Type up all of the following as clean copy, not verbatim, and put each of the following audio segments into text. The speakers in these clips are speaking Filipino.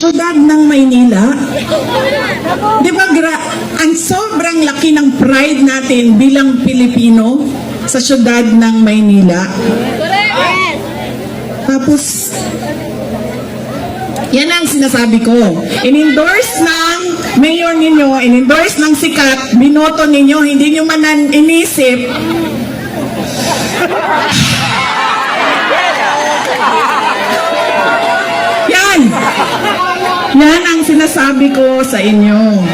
Syudad ng Maynila, di ba ang sobrang laki ng pride natin bilang Pilipino sa syudad ng Maynila. Tapos, yan ang sinasabi ko. In-endorse ng mayor ninyo, in-endorse ng sikat, binoto ninyo, hindi nyo man inisip. Yan ang sinasabi ko sa inyo.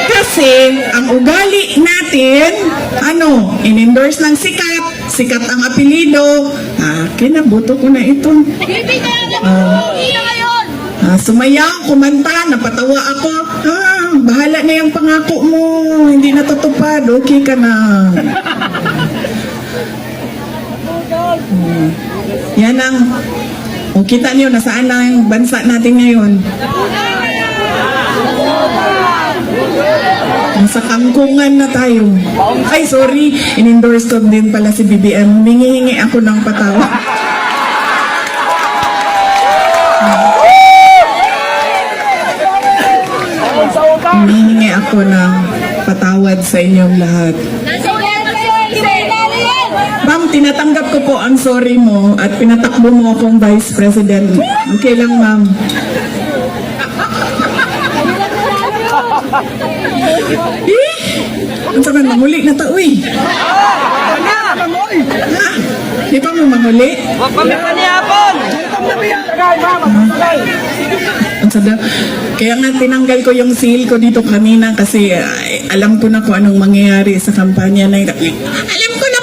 Kasi ang ugali natin, in-endorse ng sikat, sikat ang apelido, kinabuto ko na ito. Sumayaw, kumanta, napatawa ako, bahala na yung pangako mo, hindi natutupad, okay ka na. Yan ang kita niyo, nasaan na yung bansa natin ngayon? Nasa kangkungan na tayo. Ay, sorry, in-endorse ko din pala si BBM. Humingi ako ng patawad. Humingi ako ng patawad sa inyong lahat. Ma'am, tinatanggap ko po ang sorry mo at pinatakbo mo akong Vice President. Okay lang, ma'am. Ang sabi, manguli na ta, uy. Di pa mo manguli? Huwag kami paniyapon! Ang sabi, kaya nga tinanggal ko yung seal ko dito kanina kasi alam ko na kung anong mangyayari sa kampanya na ito. Alam ko na